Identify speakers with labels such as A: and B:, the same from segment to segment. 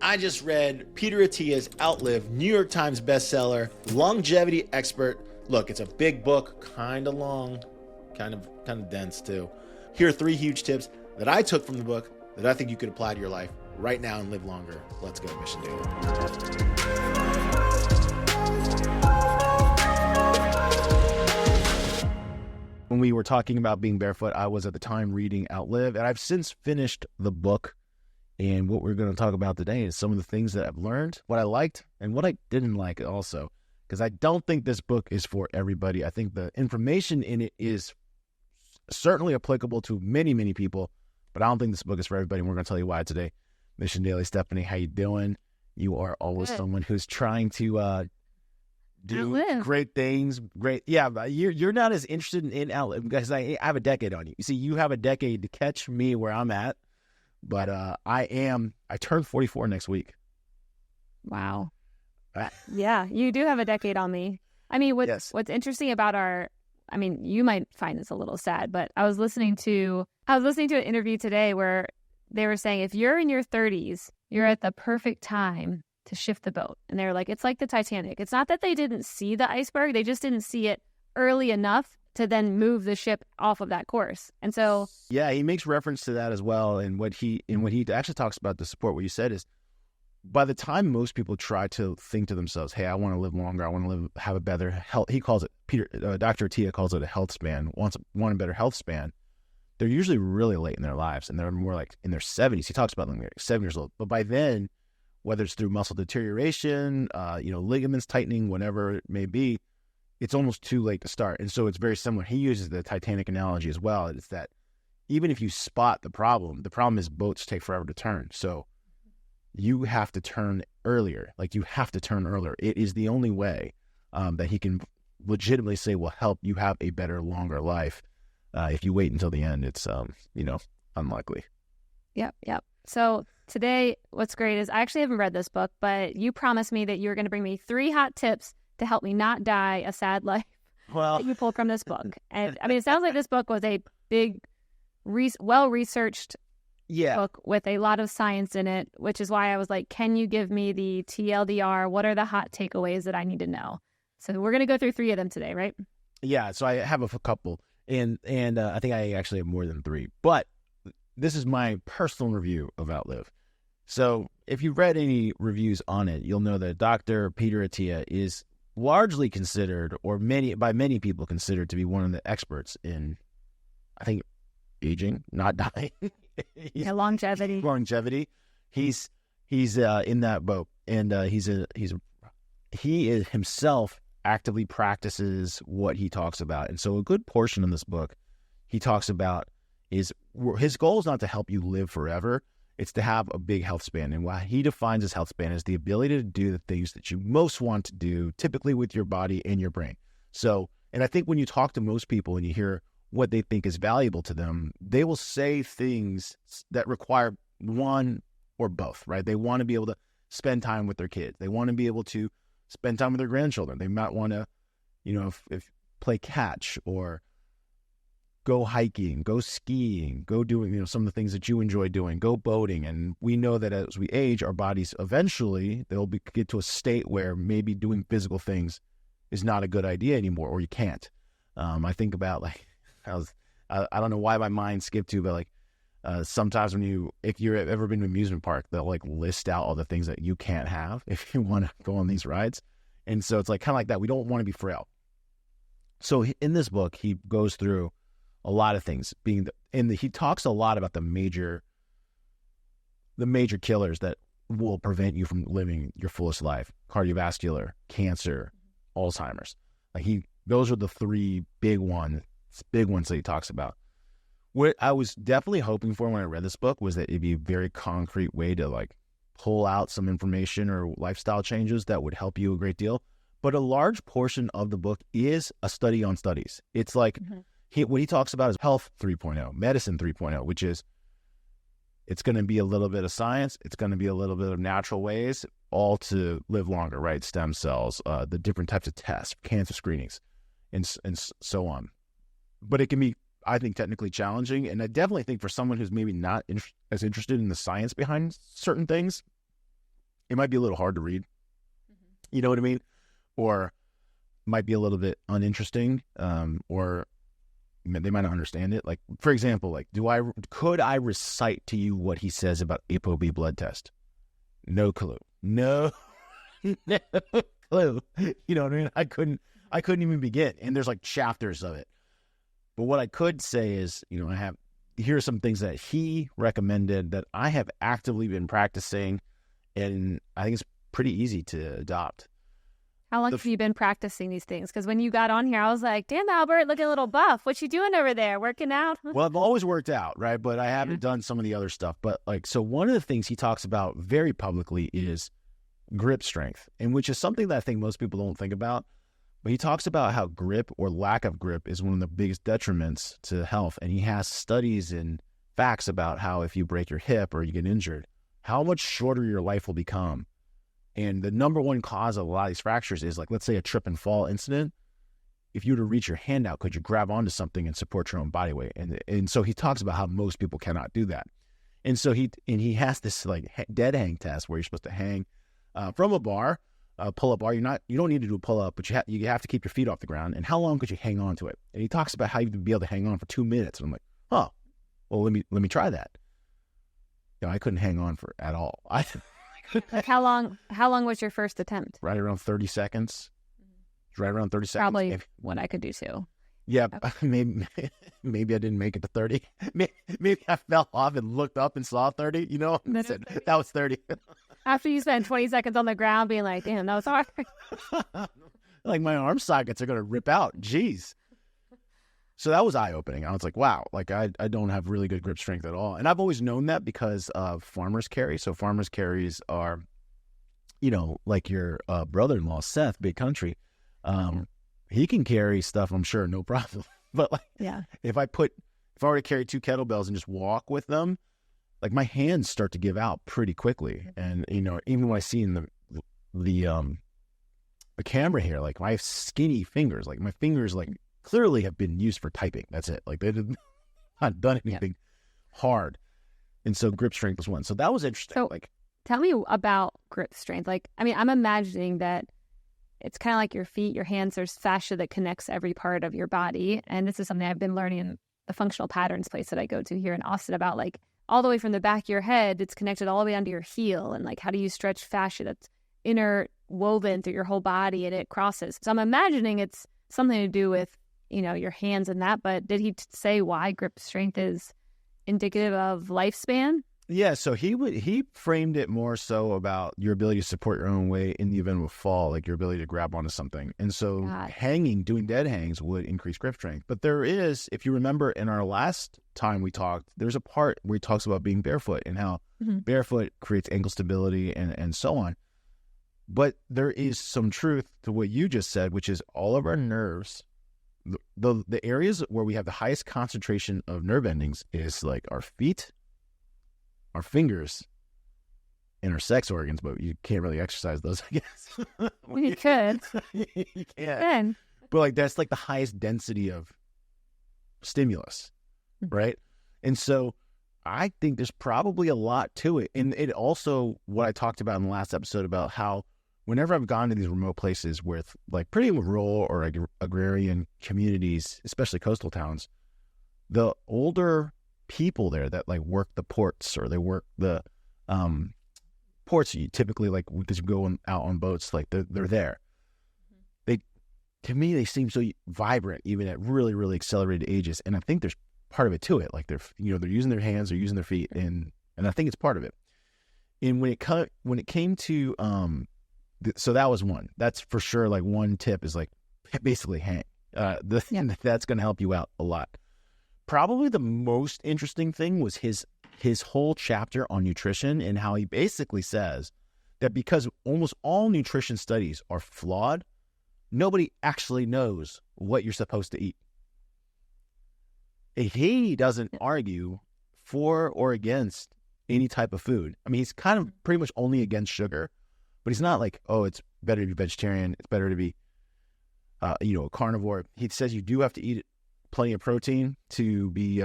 A: I just read Peter Attia's Outlive, New York Times bestseller, longevity expert. Look, it's a big book, kind of long, kind of dense too. Here are 3 huge tips that I took from the book that I think you could apply to your life right now and live longer. Let's go, Mission Daily. When we were talking about being barefoot, I was at the time reading Outlive, and I've since finished the book. And what we're going to talk about today is some of the things that I've learned, what I liked, and what I didn't like also. Because I don't think this book is for everybody. I think the information in it is certainly applicable to many, many people, but I don't think this book is for everybody. And we're going to tell you why today. Mission Daily, Stephanie, how you doing? You are always someone who's trying to do great things. Great. Yeah, but you're not as interested in Outlive because I have a decade on you. You see, you have a decade to catch me where I'm at. But I turned 44 next week.
B: Wow. Yeah, you do have a decade on me. I mean, what's interesting about you might find this a little sad, but I was listening to an interview today where they were saying if you're in your 30s, you're at the perfect time to shift the boat. And they were like, it's like the Titanic. It's not that they didn't see the iceberg, they just didn't see it early enough to then move the ship off of that course. And so
A: he makes reference to that as well. And what he actually talks about to support what you said is by the time most people try to think to themselves, hey, I want to live longer, I want to have a better health, he calls it, Dr. Attia calls it a health span, want a better health span, they're usually really late in their lives, and they're more like in their 70s. He talks about them like 7 years old. But by then, whether it's through muscle deterioration, ligaments tightening, whatever it may be, it's almost too late to start. And so it's very similar. He uses the Titanic analogy as well. It's that even if you spot the problem is boats take forever to turn. So you have to turn earlier. Like you have to turn earlier. It is the only way that he can legitimately say will help you have a better, longer life. If you wait until the end, it's, unlikely.
B: Yep. So today, what's great is I actually haven't read this book, but you promised me that you were going to bring me 3 hot tips to help me not die a sad life that you pulled from this book. And I mean, it sounds like this book was a big, well-researched book with a lot of science in it, which is why I was like, can you give me the TLDR? What are the hot takeaways that I need to know? So we're going to go through 3 of them today, right?
A: Yeah, so I have a couple, and I think I actually have more than 3. But this is my personal review of Outlive. So if you've read any reviews on it, you'll know that Dr. Peter Attia is largely considered, or by many people considered, to be one of the experts in, I think, aging, not dying. Longevity. He's in that boat, and he is himself actively practices what he talks about. And so a good portion of this book he talks about is his goal is not to help you live forever. It's to have a big health span. And what he defines as health span is the ability to do the things that you most want to do, typically with your body and your brain. So, and I think when you talk to most people and you hear what they think is valuable to them, they will say things that require one or both, right? They want to be able to spend time with their kids. They want to be able to spend time with their grandchildren. They might want to, if play catch or go hiking, go skiing, go doing, some of the things that you enjoy doing, go boating. And we know that as we age, our bodies eventually, get to a state where maybe doing physical things is not a good idea anymore, or you can't. I think about I don't know why my mind skipped to, but sometimes if you've ever been to an amusement park, they'll list out all the things that you can't have if you want to go on these rides. And so it's kind of like that. We don't want to be frail. So in this book, he goes through a lot of things he talks a lot about the major killers that will prevent you from living your fullest life: cardiovascular, cancer, Alzheimer's. Those are the 3 big ones that he talks about. What I was definitely hoping for when I read this book was that it'd be a very concrete way to pull out some information or lifestyle changes that would help you a great deal. But a large portion of the book is a study on studies. It's what he talks about is health 3.0, medicine 3.0, which is it's going to be a little bit of science. It's going to be a little bit of natural ways, all to live longer, right? Stem cells, the different types of tests, cancer screenings, and so on. But it can be, I think, technically challenging. And I definitely think for someone who's maybe not as interested in the science behind certain things, it might be a little hard to read. You know what I mean? Or might be a little bit uninteresting, or they might not understand it. Like, for example, like, could I recite to you what he says about ApoB blood test? No clue. No, no clue. You know what I mean? I couldn't even begin. And there's like chapters of it. But what I could say is, here are some things that he recommended that I have actively been practicing, and I think it's pretty easy to adopt.
B: How long have you been practicing these things? Because when you got on here, I was like, damn, Albert, looking a little buff. What you doing over there? Working out?
A: Well, I've always worked out, right? But I haven't done some of the other stuff. But so one of the things he talks about very publicly is grip strength, and which is something that I think most people don't think about. But he talks about how grip or lack of grip is one of the biggest detriments to health. And he has studies and facts about how if you break your hip or you get injured, how much shorter your life will become. And the number one cause of a lot of these fractures is, like, let's say a trip and fall incident. If you were to reach your hand out, could you grab onto something and support your own body weight? And so he talks about how most people cannot do that. And so he has this like dead hang test where you're supposed to hang from a bar, pull-up bar. You don't need to do a pull-up, but you have to keep your feet off the ground. And how long could you hang on to it? And he talks about how you'd be able to hang on for 2 minutes. And I'm like, oh, well, let me try that. I couldn't hang on for at all.
B: Like how long was your first attempt?
A: Right around 30 seconds. Right around 30 seconds.
B: Probably what I could do too.
A: Yeah, maybe I didn't make it to 30. Maybe I fell off and looked up and saw 30. That was 30.
B: After you spend 20 seconds on the ground being like, damn, that was hard.
A: Like my arm sockets are going to rip out. Jeez. So that was eye-opening. I was like, wow, like I don't have really good grip strength at all. And I've always known that because of farmer's carry. So farmer's carries are, like your brother-in-law, Seth, Big Country. He can carry stuff, I'm sure, no problem. But if I were to carry 2 kettlebells and just walk with them, like my hands start to give out pretty quickly. And, even when I see in the camera here, like my skinny fingers, like my fingers, like clearly have been used for typing. That's it. Like they did not done anything hard. And so grip strength was one. So that was interesting.
B: So tell me about grip strength. Like, I mean, I'm imagining that it's kind of like your feet, your hands, there's fascia that connects every part of your body. And this is something I've been learning in the functional patterns place that I go to here in Austin about, like, all the way from the back of your head, it's connected all the way onto your heel. And like, how do you stretch fascia that's interwoven through your whole body and it crosses? So I'm imagining it's something to do with, your hands and that. But did he say why grip strength is indicative of lifespan?
A: Yeah, so he framed it more so about your ability to support your own weight in the event of a fall, like your ability to grab onto something. And so doing dead hangs would increase grip strength. But there is, if you remember in our last time we talked, there's a part where he talks about being barefoot and how barefoot creates ankle stability and so on. But there is some truth to what you just said, which is all of our nerves, the areas where we have the highest concentration of nerve endings is like our feet, our fingers, and our sex organs, but you can't really exercise those, I guess.
B: Well, you could.
A: You can. But like that's like the highest density of stimulus, right? And so I think there's probably a lot to it. And it also, what I talked about in the last episode about how whenever I've gone to these remote places with like pretty rural or agrarian communities, especially coastal towns, the older people there that like work the ports or they work the ports, you typically like because you go out on boats, like they're there. To me, they seem so vibrant even at really, really accelerated ages. And I think there's part of it to it. Like they're using their hands, they're using their feet, and I think it's part of it. And when it came to so that was one. That's for sure. Like one tip is like basically hang. That's going to help you out a lot. Probably the most interesting thing was his whole chapter on nutrition and how he basically says that because almost all nutrition studies are flawed, nobody actually knows what you're supposed to eat. He doesn't argue for or against any type of food. I mean, he's kind of pretty much only against sugar, but he's not like, oh, it's better to be vegetarian. It's better to be, a carnivore. He says you do have to eat plenty of protein to be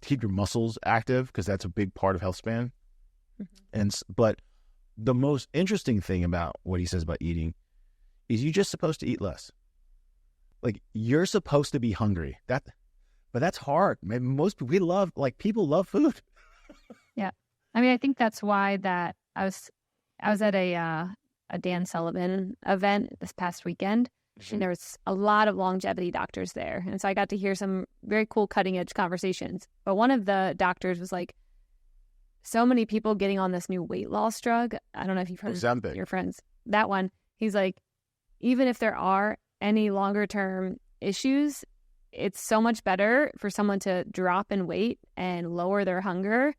A: keep your muscles active because that's a big part of Healthspan. But the most interesting thing about what he says about eating is you're just supposed to eat less. Like, you're supposed to be hungry. But that's hard. People love food.
B: Yeah. I mean, I think that's why that I was at a Dan Sullivan event this past weekend. And there was a lot of longevity doctors there. And so I got to hear some very cool cutting edge conversations. But one of the doctors was like, so many people getting on this new weight loss drug. I don't know if you've heard of your friends. That one, he's like, even if there are any longer term issues, it's so much better for someone to drop in weight and lower their hunger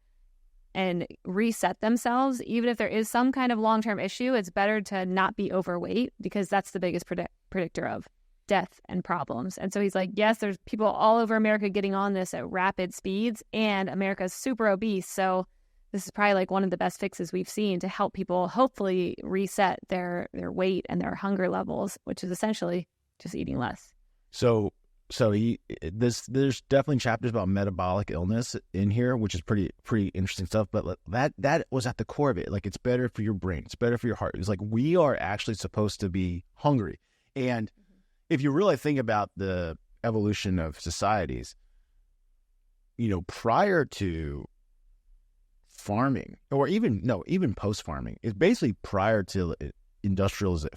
B: and reset themselves. Even if there is some kind of long-term issue, it's better to not be overweight, because that's the biggest predictor of death and problems. And so he's like, yes, there's people all over America getting on this at rapid speeds, and America's super obese. So this is probably like one of the best fixes we've seen to help people hopefully reset their weight and their hunger levels, which is essentially just eating less.
A: So there's definitely chapters about metabolic illness in here, which is pretty interesting stuff. But that was at the core of it. Like, it's better for your brain, it's better for your heart. It's like, we are actually supposed to be hungry. And if you really think about the evolution of societies, prior to farming, or even post farming, it's basically prior to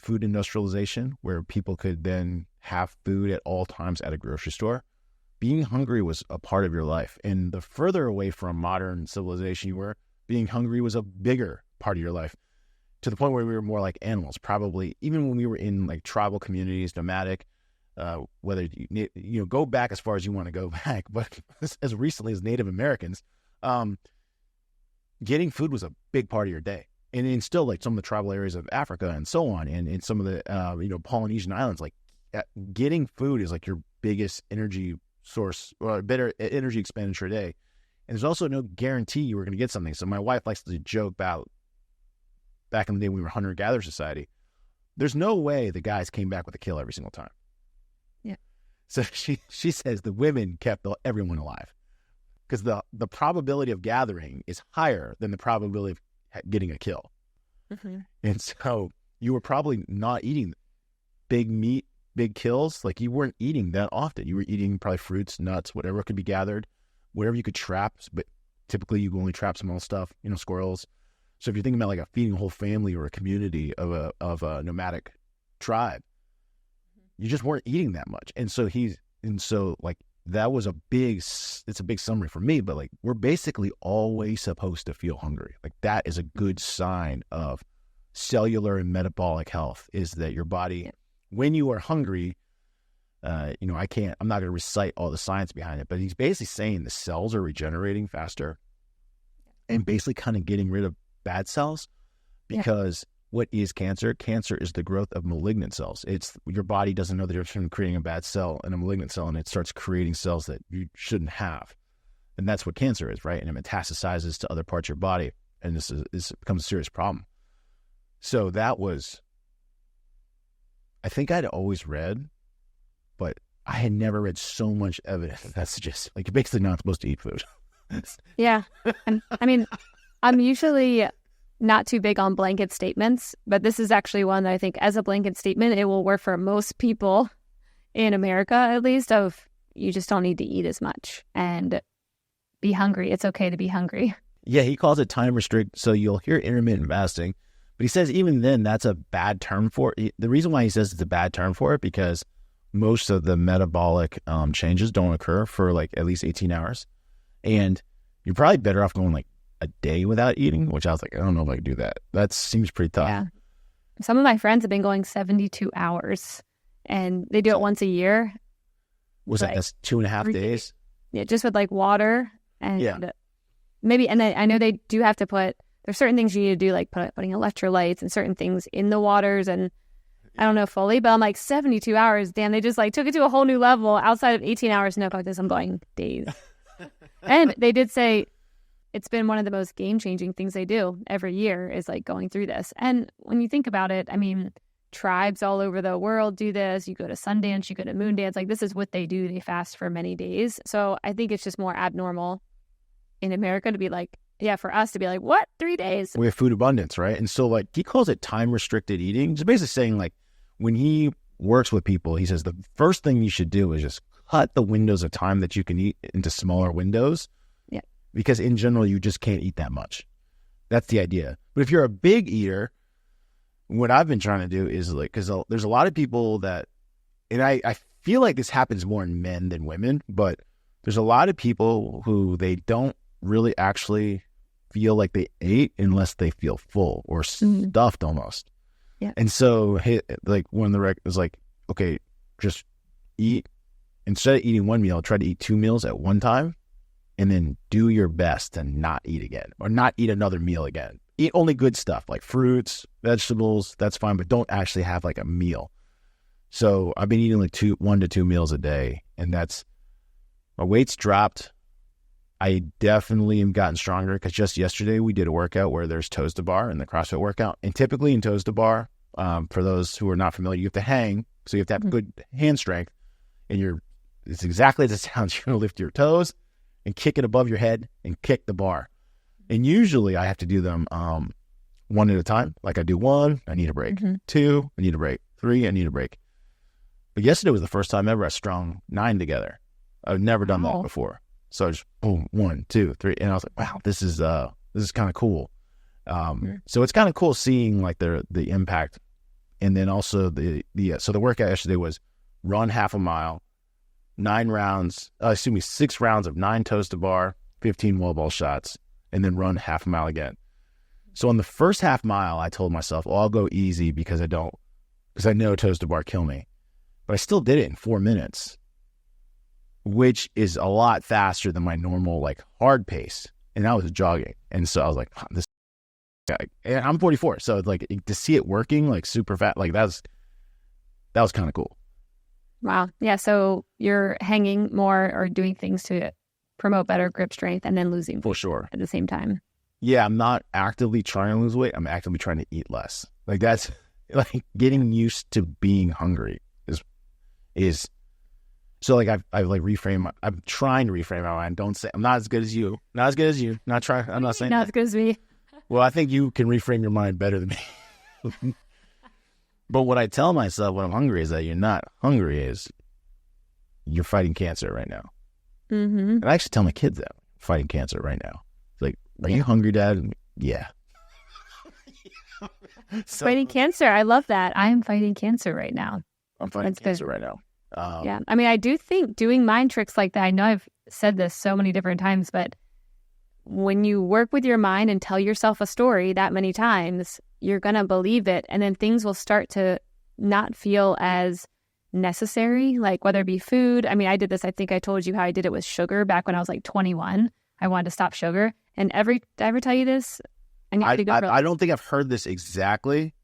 A: food industrialization, where people could then have food at all times at a grocery store. Being hungry was a part of your life. And the further away from modern civilization you were, being hungry was a bigger part of your life, to the point where we were more like animals, probably even when we were in like tribal communities, nomadic, whether you go back as far as you want to go back, but as recently as Native Americans, getting food was a big part of your day. And in still like some of the tribal areas of Africa and so on, and in some of the Polynesian islands, like getting food is like your biggest energy source, or better energy expenditure a day. And there's also no guarantee you were going to get something. So my wife likes to joke about back in the day when we were hunter-gatherer society. There's no way the guys came back with a kill every single time.
B: Yeah.
A: So she says the women kept everyone alive, because the probability of gathering is higher than the probability of getting a kill.
B: Mm-hmm.
A: And so you were probably not eating big meat, big kills. Like, you weren't eating that often. You were eating probably fruits, nuts, whatever could be gathered, whatever you could trap. But typically you only trap small stuff, squirrels. So if you're thinking about like feeding a whole family or a community of a nomadic tribe, you just weren't eating that much. And so that was it's a big summary for me, but like, we're basically always supposed to feel hungry. Like, that is a good sign of cellular and metabolic health, is that your body, when you are hungry, I'm not going to recite all the science behind it, but he's basically saying the cells are regenerating faster and basically kind of getting rid of bad cells, because what is cancer? Cancer is the growth of malignant cells. It's your body doesn't know the difference between creating a bad cell and a malignant cell, and it starts creating cells that you shouldn't have. And that's what cancer is, right? And it metastasizes to other parts of your body, and this becomes a serious problem. So that was, I think I'd always read, but I had never read so much evidence that's just like, you're basically not supposed to eat food.
B: Yeah. And I mean, I'm usually not too big on blanket statements, but this is actually one that I think, as a blanket statement, it will work for most people in America, at least, of you just don't need to eat as much and be hungry. It's okay to be hungry.
A: Yeah, he calls it time restrict. So you'll hear intermittent fasting, but he says even then that's a bad term for it. The reason why he says it's a bad term for it, because most of the metabolic changes don't occur for like at least 18 hours. And you're probably better off going like a day without eating, which I was like, I don't know if I could do that. That seems pretty tough.
B: Yeah. Some of my friends have been going 72 hours, and they do it once a year.
A: That's 2.5 days?
B: Yeah, just with like water and maybe, and I know they do have to there's certain things you need to do, like putting electrolytes and certain things in the waters, and I don't know fully, but I'm like 72 hours, damn, they just like took it to a whole new level outside of 18 hours. No, fuck this, I'm going days. And they did say it's been one of the most game-changing things they do every year, is like going through this. And when you think about it, I mean, tribes all over the world do this. You go to Sundance, you go to Moondance, like this is what they do. They fast for many days. So I think it's just more abnormal in America to be like, for us to be like, what, 3 days?
A: We have food abundance, right? And so like he calls it time restricted eating. Just basically saying like when he works with people, he says the first thing you should do is just cut the windows of time that you can eat into smaller windows.
B: Yeah.
A: Because in general, you just can't eat that much. That's the idea. But if you're a big eater, what I've been trying to do is like, because there's a lot of people that, and I feel like this happens more in men than women, but there's a lot of people who they don't really actually feel like they ate unless they feel full or stuffed almost.
B: Yeah.
A: And so like when the rec is like, okay, just eat, instead of eating one meal, try to eat 2 meals at one time and then do your best to not eat again or not eat another meal again. Eat only good stuff like fruits, vegetables, that's fine, but don't actually have like a meal. So I've been eating like 1 to 2 meals a day, and that's, my weight's dropped. I definitely am gotten stronger because just yesterday we did a workout where there's toes to bar in the CrossFit workout. And typically in toes to bar, for those who are not familiar, you have to hang. So you have to have good hand strength. And it's exactly as it sounds. You're going to lift your toes and kick it above your head and kick the bar. And usually I have to do them one at a time. Like I do 1, I need a break. 2, I need a break. 3, I need a break. But yesterday was the first time ever I strung 9 together. I've never done that before. So I just boom, 1, 2, 3, and I was like, wow, this is kind of cool. So it's kind of cool seeing like the impact, and then also so the workout yesterday was run half a mile, 6 rounds of 9 toes to bar, 15 wall ball shots, and then run half a mile again. So on the first half mile, I told myself, I'll go easy because I know toes to bar kill me, but I still did it in 4 minutes. Which is a lot faster than my normal like hard pace, and I was jogging, and so I was like, oh, "This guy." And I'm 44, so it's like to see it working like super fast, like that was kind of cool.
B: Wow, yeah. So you're hanging more or doing things to promote better grip strength, and then losing
A: for sure
B: at the same time.
A: Yeah, I'm not actively trying to lose weight. I'm actively trying to eat less. Like that's like getting used to being hungry is. So like I've like reframed. I'm trying to reframe my mind. Don't say I'm not as good as you. Not as good as you. Not trying. I'm not saying
B: not as good as me.
A: Well, I think you can reframe your mind better than me. But what I tell myself when I'm hungry is that you're not hungry. Is you're fighting cancer right now. And I actually tell my kids that I'm fighting cancer right now. It's like, are you hungry, Dad? Yeah.
B: Fighting cancer. I love that. I am fighting cancer right now.
A: I'm fighting cancer right now.
B: Yeah. I mean, I do think doing mind tricks like that, I know I've said this so many different times, but when you work with your mind and tell yourself a story that many times, you're going to believe it. And then things will start to not feel as necessary, like whether it be food. I mean, I did this. I think I told you how I did it with sugar back when I was like 21. I wanted to stop sugar. And did I ever tell you this?
A: I don't think I've heard this exactly.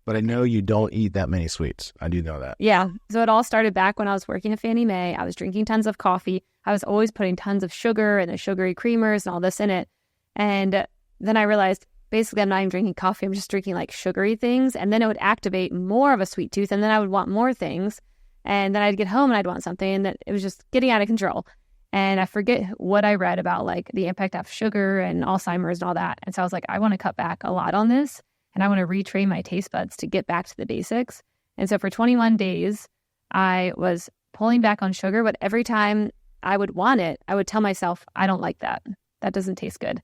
A: But I know you don't eat that many sweets. I do know that.
B: Yeah. So it all started back when I was working at Fannie Mae. I was drinking tons of coffee. I was always putting tons of sugar and the sugary creamers and all this in it. And then I realized basically I'm not even drinking coffee. I'm just drinking like sugary things. And then it would activate more of a sweet tooth. And then I would want more things. And then I'd get home and I'd want something. And it was just getting out of control. And I forget what I read about like the impact of sugar and Alzheimer's and all that. And so I was like, I want to cut back a lot on this. And I want to retrain my taste buds to get back to the basics. And so for 21 days, I was pulling back on sugar, but every time I would want it, I would tell myself, I don't like that. That doesn't taste good.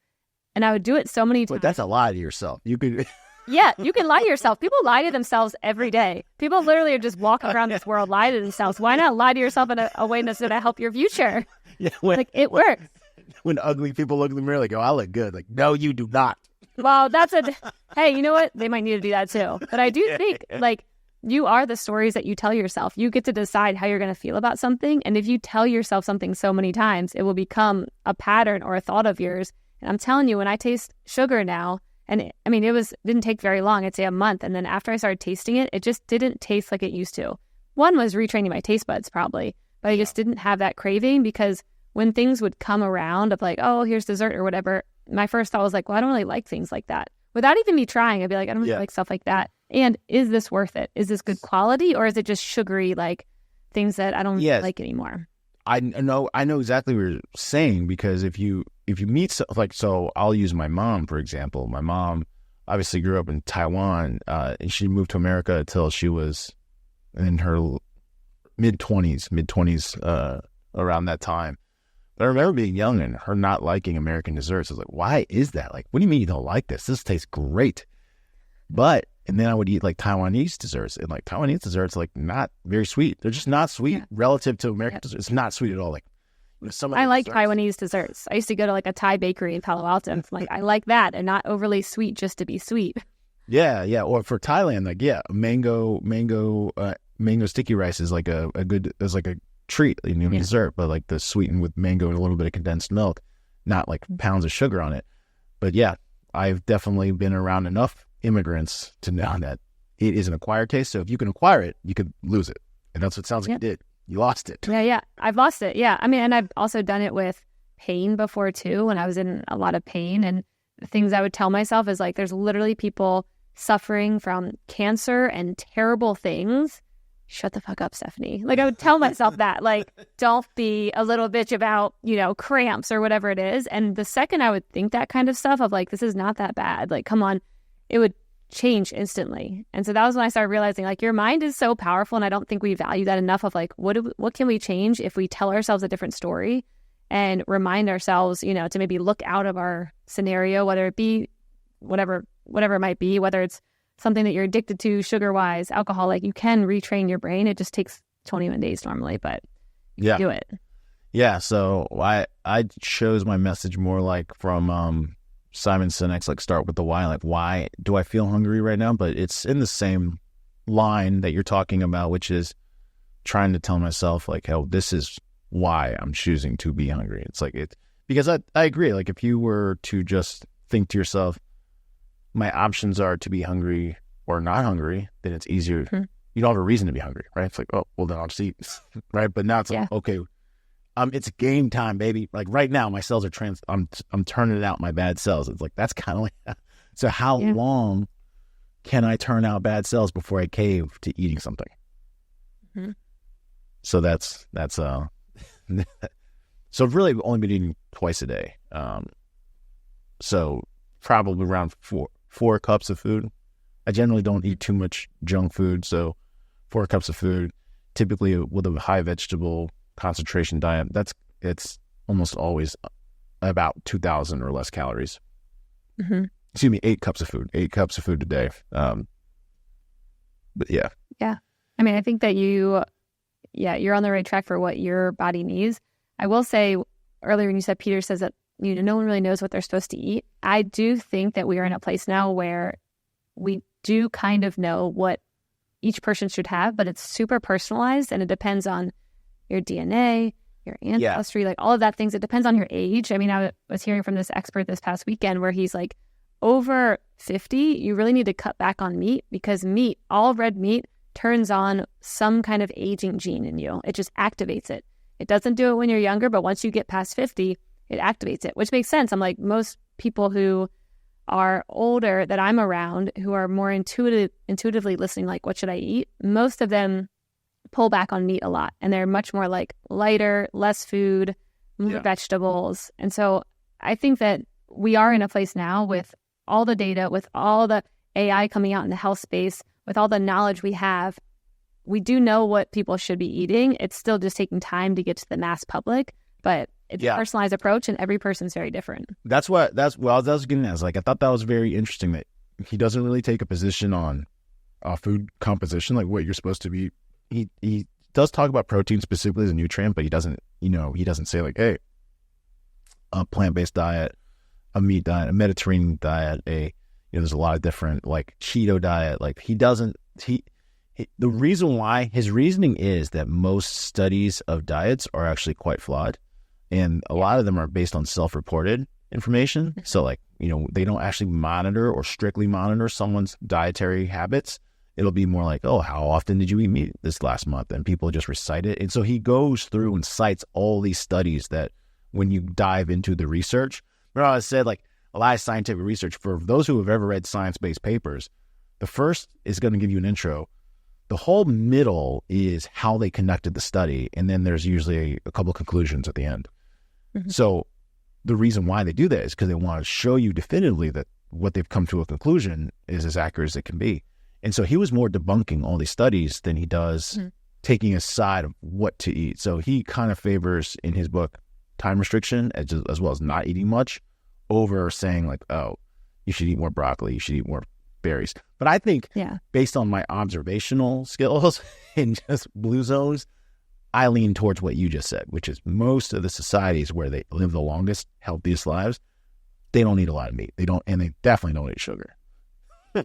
B: And I would do it so many times.
A: But that's a lie to yourself. You could...
B: Yeah, you can lie to yourself. People lie to themselves every day. People literally are just walking around this world, lie to themselves. Why not lie to yourself in a way that's going to help your future?
A: Yeah,
B: it works.
A: When ugly people look in the mirror, like, oh, I look good. Like, no, you do not.
B: Well, hey, you know what? They might need to do that too. But I do think like you are the stories that you tell yourself. You get to decide how you're going to feel about something. And if you tell yourself something so many times, it will become a pattern or a thought of yours. And I'm telling you, when I taste sugar now, and it didn't take very long. I'd say a month. And then after I started tasting it, it just didn't taste like it used to. One was retraining my taste buds probably, but I just didn't have that craving because when things would come around of like, oh, here's dessert or whatever, my first thought was like, well, I don't really like things like that. Without even me trying, I'd be like, I don't really like stuff like that. And is this worth it? Is this good quality? Or is it just sugary, like things that I don't like anymore?
A: I know exactly what you're saying because if you if you meet, so I'll use my mom, for example. My mom obviously grew up in Taiwan, and she moved to America until she was in her mid-20s, around that time. But I remember being young and her not liking American desserts. I was like, why is that? Like, what do you mean you don't like this? This tastes great. And then I would eat like Taiwanese desserts, and like Taiwanese desserts, like not very sweet. They're just not sweet relative to American desserts. It's not sweet at all. Like,
B: I like Taiwanese desserts. I used to go to like a Thai bakery in Palo Alto. And like, I like that, and not overly sweet just to be sweet.
A: Yeah. Or for Thailand, like mango sticky rice is like a good, is like a treat, dessert, but like the sweetened with mango and a little bit of condensed milk, not like pounds of sugar on it. But yeah, I've definitely been around enough immigrants to know that it is an acquired taste. So if you can acquire it, you could lose it. And that's what it sounds like you did. You lost it.
B: Yeah. I've lost it. Yeah. I mean, and I've also done it with pain before too, when I was in a lot of pain. And the things I would tell myself is like, there's literally people suffering from cancer and terrible things. Shut the fuck up, Stephanie. Like, I would tell myself that, like, don't be a little bitch about, cramps or whatever it is. And the second I would think that kind of stuff of like, this is not that bad, like, come on, it would change instantly. And so that was when I started realizing, like, your mind is so powerful, and I don't think we value that enough of like, what can we change if we tell ourselves a different story and remind ourselves, to maybe look out of our scenario, whether it be whatever it might be, whether it's something that you're addicted to, sugar-wise, alcohol, like you can retrain your brain. It just takes 21 days normally, but do it.
A: Yeah, so I chose my message more like from Simon Sinek's, like, start with the why. Like, why do I feel hungry right now? But it's in the same line that you're talking about, which is trying to tell myself, like, oh, this is why I'm choosing to be hungry. It's like, because I agree. Like, if you were to just think to yourself, my options are to be hungry or not hungry, then it's easier. Mm-hmm. You don't have a reason to be hungry, right? It's like, oh, well, then I'll just eat, right? But now it's like, okay, it's game time, baby. Like right now, my cells are I'm turning out my bad cells. It's like, that's kind of like, so how long can I turn out bad cells before I cave to eating something? Mm-hmm. So that's so I've really only been eating twice a day. So probably around four cups of food. I generally don't eat too much junk food, so 4 cups of food, typically with a high vegetable concentration diet. It's almost always about 2,000 or less calories. Mm-hmm. Excuse me, 8 cups of food. 8 cups of food a day. But yeah.
B: Yeah. I mean, I think that you're on the right track for what your body needs. I will say earlier when you said Peter says that no one really knows what they're supposed to eat. I do think that we are in a place now where we do kind of know what each person should have, but it's super personalized, and it depends on your DNA, your ancestry, like all of that things. It depends on your age. I mean, I was hearing from this expert this past weekend where he's like, over 50, you really need to cut back on meat, because meat, all red meat, turns on some kind of aging gene in you. It just activates it. It doesn't do it when you're younger, but once you get past 50, it activates it, which makes sense. I'm like, most people who are older that I'm around, who are more intuitively listening, like, what should I eat? Most of them pull back on meat a lot, and they're much more like lighter, less food, more vegetables. And so I think that we are in a place now with all the data, with all the AI coming out in the health space, with all the knowledge we have, we do know what people should be eating. It's still just taking time to get to the mass public, but it's a personalized approach, and every person's very different. That's
A: what I was getting at. Like, I thought that was very interesting that he doesn't really take a position on food composition, like what you're supposed to be. He does talk about protein specifically as a nutrient, but he doesn't say like, hey, a plant-based diet, a meat diet, a Mediterranean diet, there's a lot of different, like, keto diet. Like, the reason why, his reasoning is that most studies of diets are actually quite flawed. And a lot of them are based on self-reported information. So, like, they don't actually monitor or strictly monitor someone's dietary habits. It'll be more like, oh, how often did you eat meat this last month? And people just recite it. And so he goes through and cites all these studies that when you dive into the research, remember I said, like, a lot of scientific research, for those who have ever read science-based papers, the first is going to give you an intro. The whole middle is how they conducted the study. And then there's usually a couple conclusions at the end. Mm-hmm. So the reason why they do that is because they want to show you definitively that what they've come to a conclusion is as accurate as it can be. And so he was more debunking all these studies than he does taking a side of what to eat. So he kind of favors in his book time restriction as well as not eating much over saying like, oh, you should eat more broccoli, you should eat more berries. But I think based on my observational skills in just blue zones, I lean towards what you just said, which is most of the societies where they live the longest, healthiest lives, they don't eat a lot of meat. They don't, and they definitely don't eat sugar.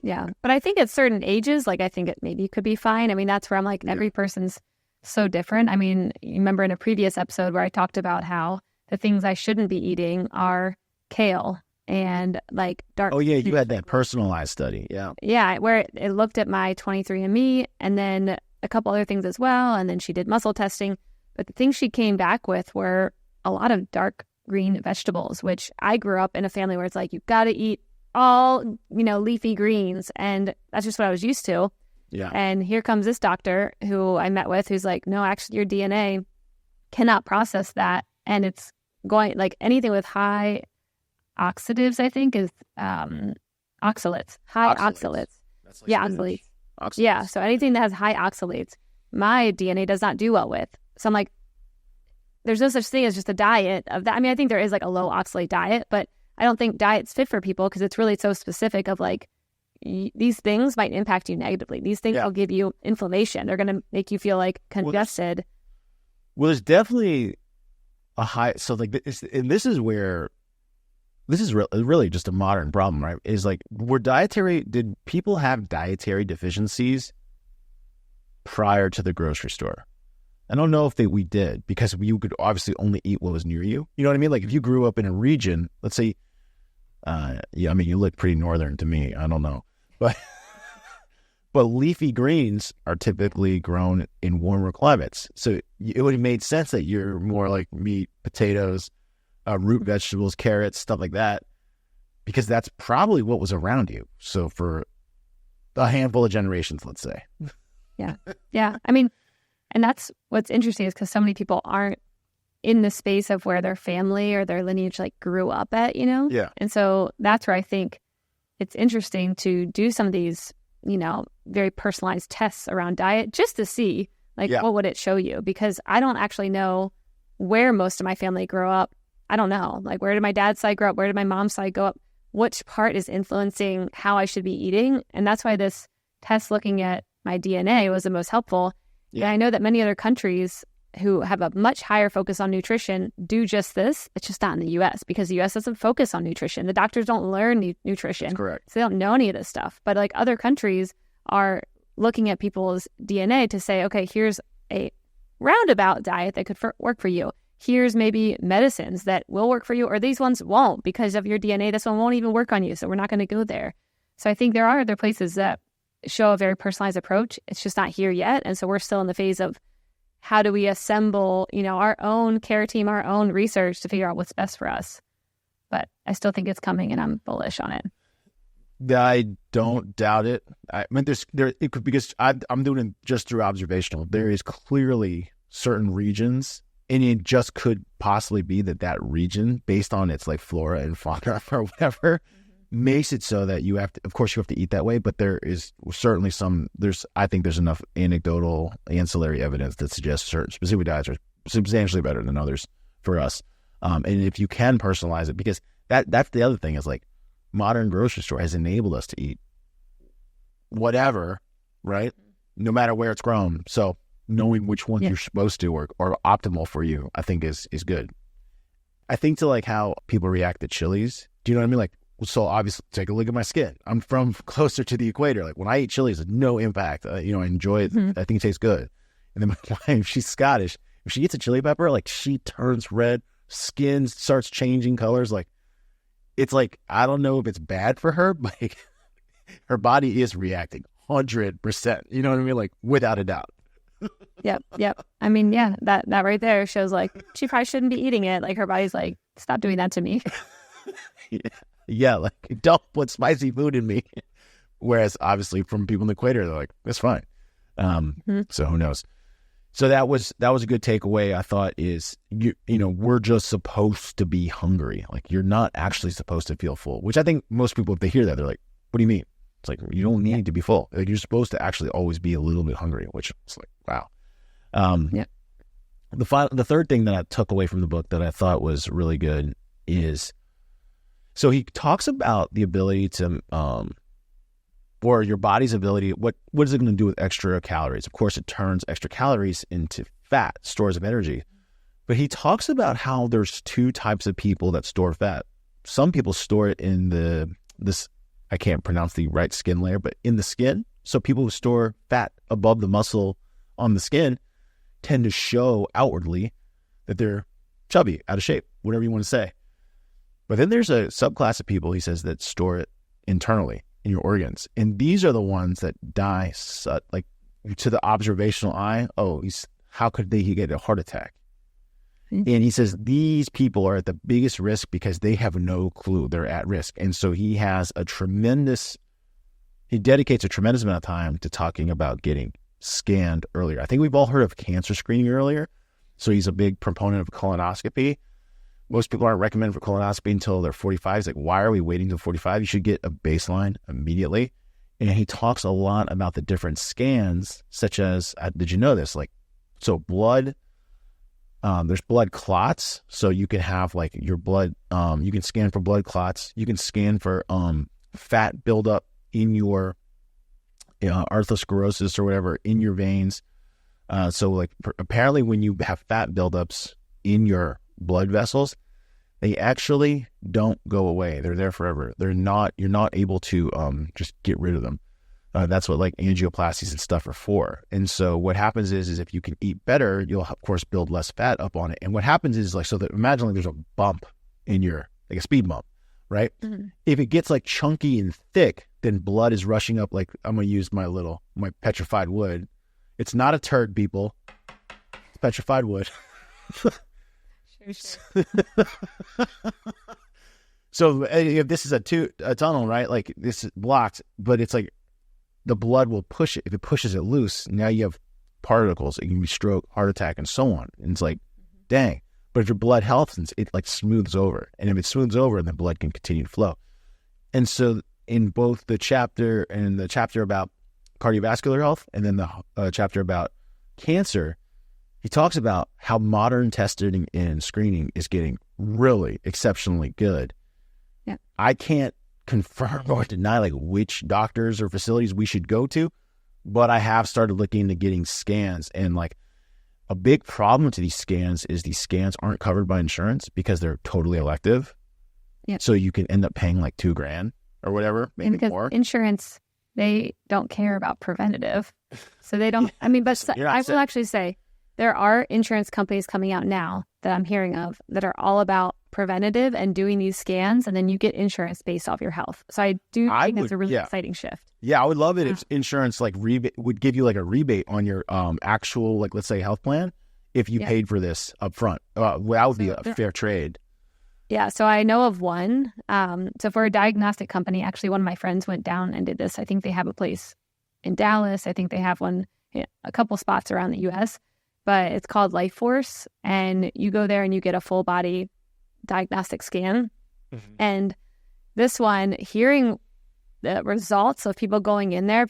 B: Yeah. But I think at certain ages, like I think it maybe could be fine. I mean, that's where I'm like, every person's so different. I mean, you remember in a previous episode where I talked about how the things I shouldn't be eating are kale and like dark.
A: Oh yeah, you had that personalized study. Yeah.
B: Yeah, where it looked at my 23andMe and then a couple other things as well. And then she did muscle testing. But the things she came back with were a lot of dark green vegetables, which I grew up in a family where it's like, you've got to eat all, leafy greens. And that's just what I was used to.
A: Yeah.
B: And here comes this doctor who I met with who's like, no, actually your DNA cannot process that. And it's going like anything with high oxidatives, I think is oxalates, high oxalates.
A: That's like
B: oxalates. Yeah. So anything that has high oxalates, my DNA does not do well with. So I'm like, there's no such thing as just a diet of that. I mean, I think there is like a low oxalate diet, but I don't think diet's fit for people because it's really so specific of like, these things might impact you negatively. These things will give you inflammation. They're going to make you feel like congested.
A: Well, there's definitely a high, so like, this is where, this is really just a modern problem, right? Is like, did people have dietary deficiencies prior to the grocery store? I don't know if we did, because you could obviously only eat what was near you. You know what I mean? Like if you grew up in a region, let's say, you look pretty northern to me. I don't know. But leafy greens are typically grown in warmer climates. So it would have made sense that you're more like meat, potatoes, root vegetables, carrots, stuff like that, because that's probably what was around you. So for a handful of generations, let's say.
B: Yeah. Yeah. I mean, and that's what's interesting is because so many people aren't in the space of where their family or their lineage like grew up at,
A: Yeah.
B: And so that's where I think it's interesting to do some of these, very personalized tests around diet just to see like what would it show you? Because I don't actually know where most of my family grew up. I don't know. Like, where did my dad's side grow up? Where did my mom's side go up? Which part is influencing how I should be eating? And that's why this test looking at my DNA was the most helpful. Yeah. And I know that many other countries who have a much higher focus on nutrition do just this. It's just not in the U.S. because the U.S. doesn't focus on nutrition. The doctors don't learn nutrition.
A: That's correct.
B: So they don't know any of this stuff. But like other countries are looking at people's DNA to say, okay, here's a roundabout diet that could work for you. Here's maybe medicines that will work for you, or these ones won't because of your DNA. This one won't even work on you, so we're not going to go there. So I think there are other places that show a very personalized approach. It's just not here yet. And so we're still in the phase of how do we assemble, our own care team, our own research to figure out what's best for us. But I still think it's coming, and I'm bullish on it.
A: I don't doubt it. I mean, it could, because I'm doing it just through observational. There is clearly certain regions, and it just could possibly be that region, based on its like flora and fauna or whatever, makes it so that you have to eat that way. But there is certainly I think there's enough anecdotal ancillary evidence that suggests certain specific diets are substantially better than others for us. And if you can personalize it, because that's the other thing is like, modern grocery store has enabled us to eat whatever, right? No matter where it's grown. So knowing which ones you're supposed to or optimal for you, I think is good. I think to like how people react to chilies. Do you know what I mean? Like, so obviously take a look at my skin. I'm from closer to the equator. Like when I eat chilies, there's no impact. I enjoy it. I think it tastes good. And then my wife, she's Scottish. If she eats a chili pepper, like she turns red, skin starts changing colors. Like, it's like, I don't know if it's bad for her, but like, her body is reacting 100%. You know what I mean? Like, without a doubt.
B: Yep. I mean, that right there shows like she probably shouldn't be eating it. Like her body's like, stop doing that to me.
A: Yeah, like don't put spicy food in me. Whereas obviously from people in the equator, they're like, that's fine. So who knows? So that was a good takeaway. I thought is we're just supposed to be hungry. Like you're not actually supposed to feel full, which I think most people, if they hear that, they're like, what do you mean? It's like, you don't need to be full. Like you're supposed to actually always be a little bit hungry, which is like, wow. The third thing that I took away from the book that I thought was really good is, so he talks about the ability to, or your body's ability, what is it going to do with extra calories? Of course, it turns extra calories into fat, stores of energy. But he talks about how there's two types of people that store fat. Some people store it in this, I can't pronounce the right skin layer, but in the skin. So people who store fat above the muscle on the skin tend to show outwardly that they're chubby, out of shape, whatever you want to say. But then there's a subclass of people, he says, that store it internally in your organs. And these are the ones that die, like to the observational eye. Oh, how could he get a heart attack? Mm-hmm. And he says these people are at the biggest risk because they have no clue they're at risk. And so he dedicates a tremendous amount of time to talking about getting scanned earlier. I think we've all heard of cancer screening earlier. So he's a big proponent of colonoscopy. Most people aren't recommended for colonoscopy until they're 45. He's like, why are we waiting till 45? You should get a baseline immediately. And he talks a lot about the different scans, such as, did you know this? Like, so blood, there's blood clots. So you can have like your blood, you can scan for blood clots. You can scan for fat buildup in your atherosclerosis or whatever in your veins. So like apparently when you have fat buildups in your blood vessels, they actually don't go away. They're there forever. You're not able to just get rid of them. That's what like angioplasties and stuff are for. And so what happens is if you can eat better, you'll of course build less fat up on it. And what happens is like, so that imagine like there's a bump in your, like a speed bump, right? Mm-hmm. If it gets like chunky and thick, then blood is rushing up. Like I'm going to use my petrified wood. It's not a turd, people. It's petrified wood. Sure. So if this is a tunnel, right? Like this is blocked, but it's like the blood will push it. If it pushes it loose, now you have particles. It can be stroke, heart attack, and so on. And it's like, dang. But if your blood healthens, it like smooths over. And if it smooths over, then blood can continue to flow. And so in both the chapter about cardiovascular health and then the chapter about cancer, he talks about how modern testing and screening is getting really exceptionally good. Yeah. I can't confirm or deny like which doctors or facilities we should go to, but I have started looking into getting scans. And like a big problem to these scans is these scans aren't covered by insurance because they're totally elective. Yeah. So you can end up paying like $2,000 or whatever, maybe more.
B: Insurance, they don't care about preventative. So they don't, I mean, but I will actually say there are insurance companies coming out now that I'm hearing of that are all about preventative and doing these scans, and then you get insurance based off your health. So I think that's a really exciting shift.
A: Yeah, I would love it if insurance like would give you like a rebate on your actual, like let's say health plan if you paid for this up front. That would be a fair trade.
B: Yeah, so I know of one. So for a diagnostic company, actually one of my friends went down and did this. I think they have a place in Dallas. I think they have one, a couple spots around the U.S., but it's called Life Force, and you go there and you get a full body diagnostic scan. Mm-hmm. And this one, hearing the results of people going in there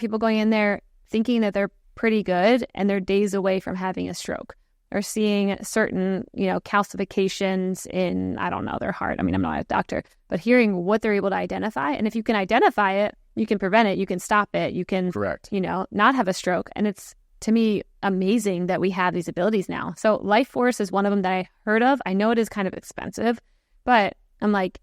B: thinking that they're pretty good and they're days away from having a stroke or seeing certain, calcifications in, I don't know, their heart. I mean, I'm not a doctor, but hearing what they're able to identify. And if you can identify it, you can prevent it, you can stop it, you can, correct, not have a stroke. And it's, to me, amazing that we have these abilities now. So Life Force is one of them that I heard of. I know it is kind of expensive, but I'm like,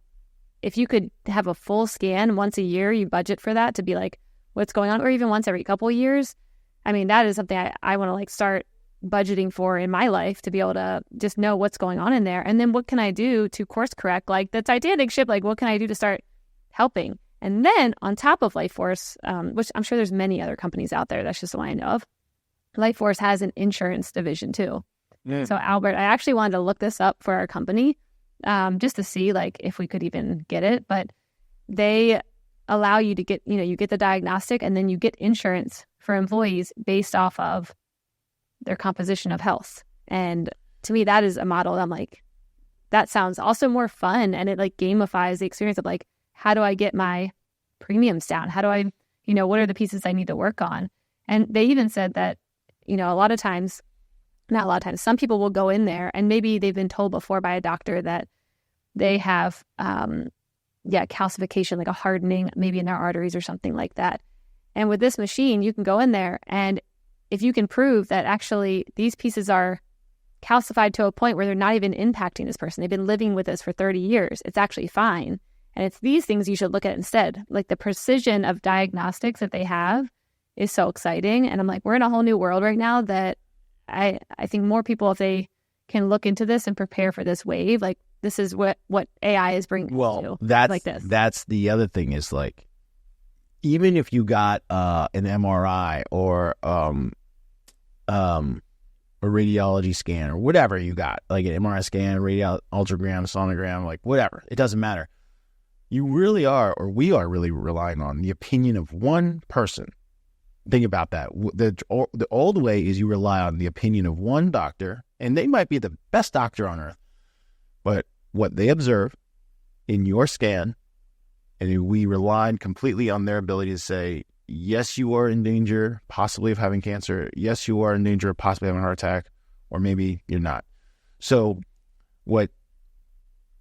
B: if you could have a full scan once a year, you budget for that to be like, what's going on, or even once every couple of years. I mean, that is something I want to like start budgeting for in my life, to be able to just know what's going on in there. And then what can I do to course correct, like the Titanic ship, like what can I do to start helping? And then on top of Life Force, which I'm sure there's many other companies out there, that's just the one I know of, Life Force has an insurance division too. Yeah. So Albert, I actually wanted to look this up for our company just to see like if we could even get it. But they allow you to get, you get the diagnostic and then you get insurance for employees based off of their composition of health. And to me, that is a model I'm like, that sounds also more fun, and it like gamifies the experience of like, how do I get my premiums down? How do I, what are the pieces I need to work on? And they even said that, some people will go in there and maybe they've been told before by a doctor that they have, calcification, like a hardening maybe in their arteries or something like that. And with this machine, you can go in there, and if you can prove that actually these pieces are calcified to a point where they're not even impacting this person, they've been living with this for 30 years, it's actually fine. And it's these things you should look at instead. Like the precision of diagnostics that they have is so exciting. And I'm like, we're in a whole new world right now that I think more people, if they can look into this and prepare for this wave, like this is what AI is bringing.
A: Well, that's the other thing is like, even if you got an MRI or a radiology scan or whatever you got, like an MRI scan, ultragram, sonogram, like whatever, it doesn't matter. You really are, or we are really relying on the opinion of one person. Think about that. The old way is you rely on the opinion of one doctor, and they might be the best doctor on earth, but what they observe in your scan, and we relied completely on their ability to say, yes, you are in danger possibly of having cancer. Yes, you are in danger of possibly having a heart attack, or maybe you're not. So what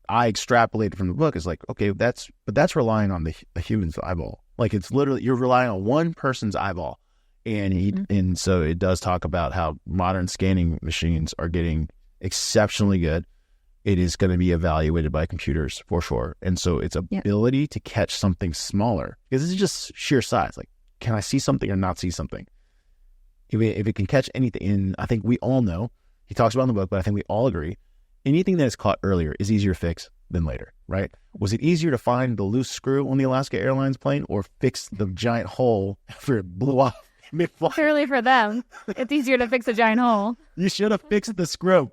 A: I extrapolated from the book is like, okay, that's relying on the human's eyeball. Like it's literally, you're relying on one person's eyeball. And so it does talk about how modern scanning machines are getting exceptionally good. It is going to be evaluated by computers for sure. And so its ability to catch something smaller, because this is just sheer size. Like, can I see something or not see something? If it can catch anything, and I think we all know, he talks about in the book, but I think we all agree, anything that is caught earlier is easier to fix than later, right? Was it easier to find the loose screw on the Alaska Airlines plane or fix the giant hole after it blew off mid-flight?
B: Clearly for them, it's easier to fix a giant hole.
A: You should have fixed the screw.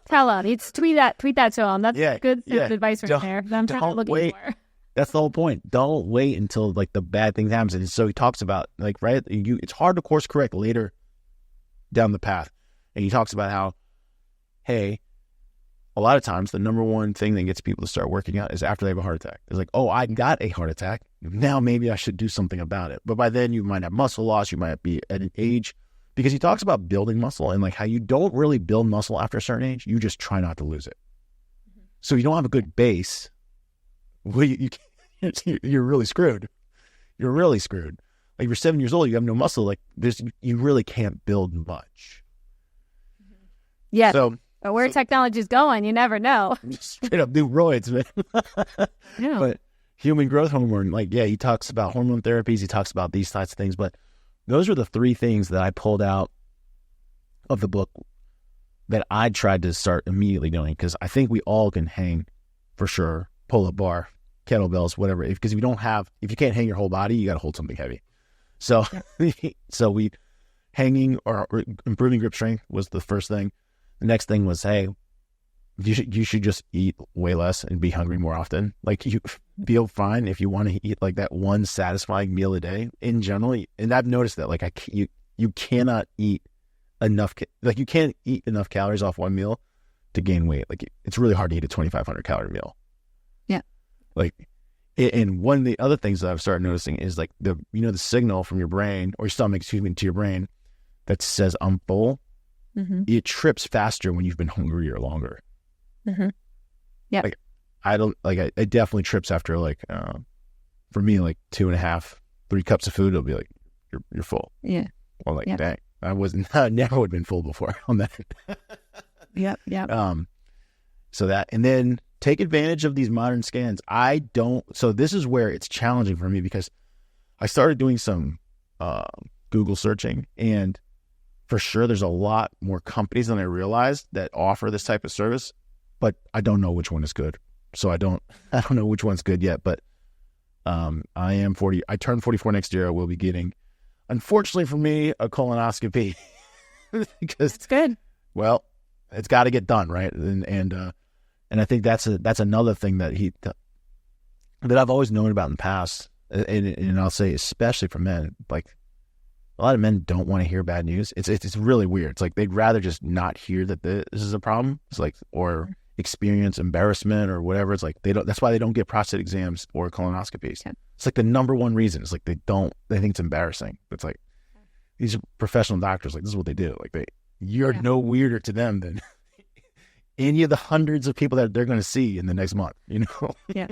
B: Tell him. Tweet that to him. That's good advice right there. I'm trying to look for.
A: That's the whole point. Don't wait until like the bad thing happens. And so he talks about like, right, it's hard to course correct later down the path. And he talks about how, hey, a lot of times the number one thing that gets people to start working out is after they have a heart attack. It's like, oh, I got a heart attack. Now maybe I should do something about it. But by then you might have muscle loss. You might be at an age, because he talks about building muscle and like how you don't really build muscle after a certain age. You just try not to lose it. So you don't have a good base. Well, you're really screwed. You're really screwed. Like you're 7 years old, you have no muscle. Like you really can't build much.
B: Yeah. But where technology is going, you never know.
A: Straight up new roids, man.
B: Yeah.
A: But human growth hormone, like, he talks about hormone therapies. He talks about these types of things. But those are the three things that I pulled out of the book that I tried to start immediately doing, because I think we all can hang, for sure, pull-up bar, kettlebells, whatever. Because if you can't hang your whole body, you got to hold something heavy. So, hanging or improving grip strength was the first thing. The next thing was, hey, you should just eat way less and be hungry more often. Like you feel fine if you want to eat like that one satisfying meal a day in general. And I've noticed that like you cannot eat enough, like you can't eat enough calories off one meal to gain weight. Like it's really hard to eat a 2,500 calorie meal.
B: Yeah.
A: Like, and one of the other things that I've started noticing is like the signal from your brain or your stomach, to your brain that says I'm full. Mm-hmm. It trips faster when you've been hungrier longer.
B: Mm-hmm. Yeah.
A: Like it definitely trips after like, for me, like 2.5, 3 cups of food, it'll be like, you're full.
B: Yeah.
A: Well, like, dang, I never would have been full before on that.
B: Yep.
A: So that, and then take advantage of these modern scans. So this is where it's challenging for me, because I started doing some, Google searching, and for sure there's a lot more companies than I realized that offer this type of service, but I don't know which one is good. So I don't know which one's good yet, but I turned 44 next year. I will be getting, unfortunately for me, a colonoscopy. Because
B: it's good. Well,
A: it's got to get done, right? And I think that's another thing that I've always known about in the past, and I'll say especially for men, like lot of men don't want to hear bad news. It's really weird. It's like they'd rather just not hear that this is a problem. It's like, or experience embarrassment or whatever. It's like that's why they don't get prostate exams or colonoscopies. Yeah. It's like the number one reason. It's like they think it's embarrassing. It's like these are professional doctors. Like, this is what they do. Like you're no weirder to them than any of the hundreds of people that they're going to see in the next month,
B: Yeah.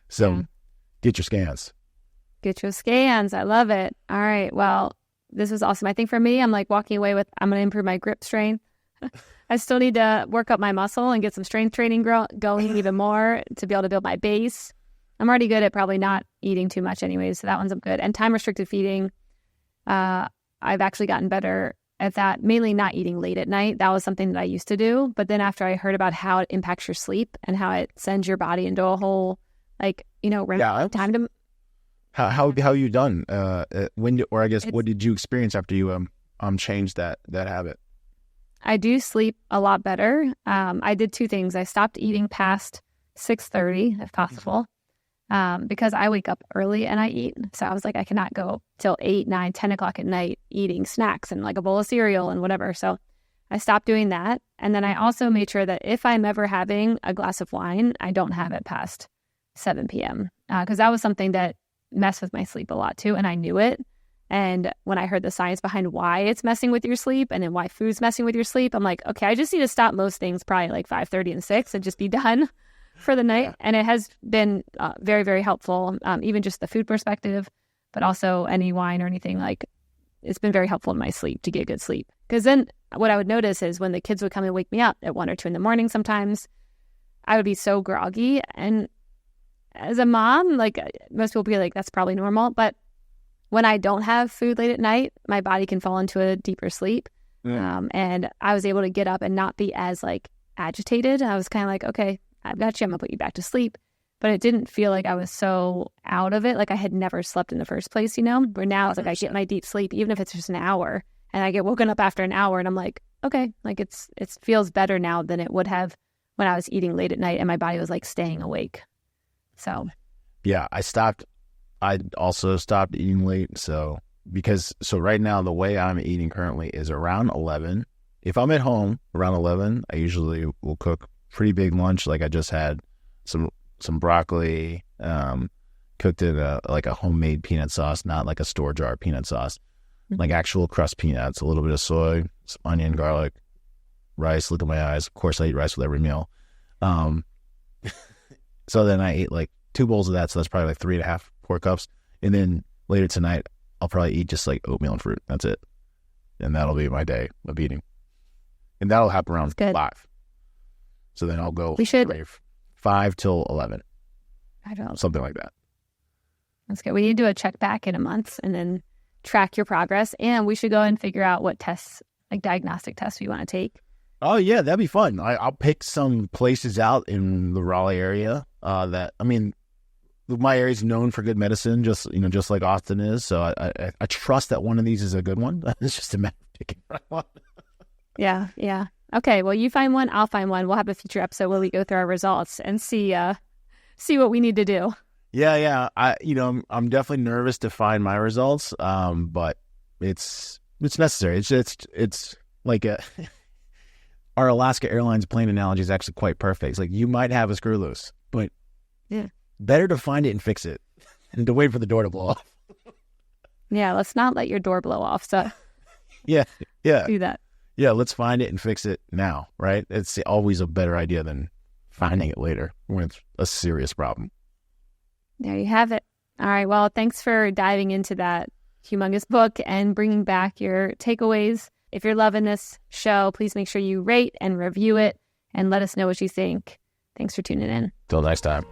A: So get your scans.
B: Get your scans. I love it. All right. Well, this was awesome. I think for me, I'm like walking away with, I'm going to improve my grip strain. I still need to work up my muscle and get some strength training going even more to be able to build my base. I'm already good at probably not eating too much anyways, so that one's good. And time restricted feeding, I've actually gotten better at that, mainly not eating late at night. That was something that I used to do. But then after I heard about how it impacts your sleep and how it sends your body into a whole, time to...
A: How you done? What did you experience after you changed that habit?
B: I do sleep a lot better. I did two things. I stopped eating past 6:30 if possible, because I wake up early and I eat. So I was like, I cannot go till 8, 9, 10 o'clock at night eating snacks and like a bowl of cereal and whatever. So I stopped doing that. And then I also made sure that if I'm ever having a glass of wine, I don't have it past 7 p.m. Because that was something that messed with my sleep a lot too. And I knew it. And when I heard the science behind why it's messing with your sleep and then why food's messing with your sleep, I'm like, okay, I just need to stop most things probably like 5:30 and 6 and just be done for the night. Yeah. And it has been very, very helpful, even just the food perspective, but also any wine or anything. Like, it's been very helpful in my sleep to get good sleep. Because then what I would notice is when the kids would come and wake me up at 1 or 2 in the morning sometimes, I would be so groggy. And as a mom, like most people be like, that's probably normal. But when I don't have food late at night, my body can fall into a deeper sleep. Yeah. And I was able to get up and not be as like agitated. I was kind of like, okay, I've got you. I'm going to put you back to sleep. But it didn't feel like I was so out of it. Like I had never slept in the first place, where now it's like I get my deep sleep, even if it's just an hour, and I get woken up after an hour and I'm like, okay, like it feels better now than it would have when I was eating late at night and my body was like staying awake. So,
A: yeah, I also stopped eating late. So right now, the way I'm eating currently is around 11. If I'm at home around 11, I usually will cook pretty big lunch. Like I just had some broccoli, cooked in a homemade peanut sauce, not like a store jar peanut sauce, like actual crust peanuts, a little bit of soy, some onion, garlic, rice. Look at my eyes. Of course, I eat rice with every meal. So then I ate like 2 bowls of that. So that's probably like 3.5 4 cups. And then later tonight, I'll probably eat just like oatmeal and fruit. That's it. And that'll be my day of eating. And that'll happen around 5. So then I'll go 5 till 11.
B: I don't know.
A: Something like that.
B: That's good. We need to do a check back in a month and then track your progress. And we should go and figure out what tests, like diagnostic tests, we want to take.
A: Oh, yeah, that'd be fun. I'll pick some places out in the Raleigh area my area is known for good medicine, just like Austin is. So I trust that one of these is a good one. It's just a matter of picking the right one.
B: Yeah. Okay, well, you find one, I'll find one. We'll have a future episode where we go through our results and see what we need to do.
A: Yeah. I'm definitely nervous to find my results, but it's necessary. It's like our Alaska Airlines plane analogy is actually quite perfect. It's like you might have a screw loose, but better to find it and fix it than to wait for the door to blow off.
B: Yeah, let's not let your door blow off. So
A: yeah,
B: do that.
A: Yeah, let's find it and fix it now, right? It's always a better idea than finding it later when it's a serious problem.
B: There you have it. All right. Well, thanks for diving into that humongous book and bringing back your takeaways. If you're loving this show, please make sure you rate and review it and let us know what you think. Thanks for tuning in.
A: Till next time.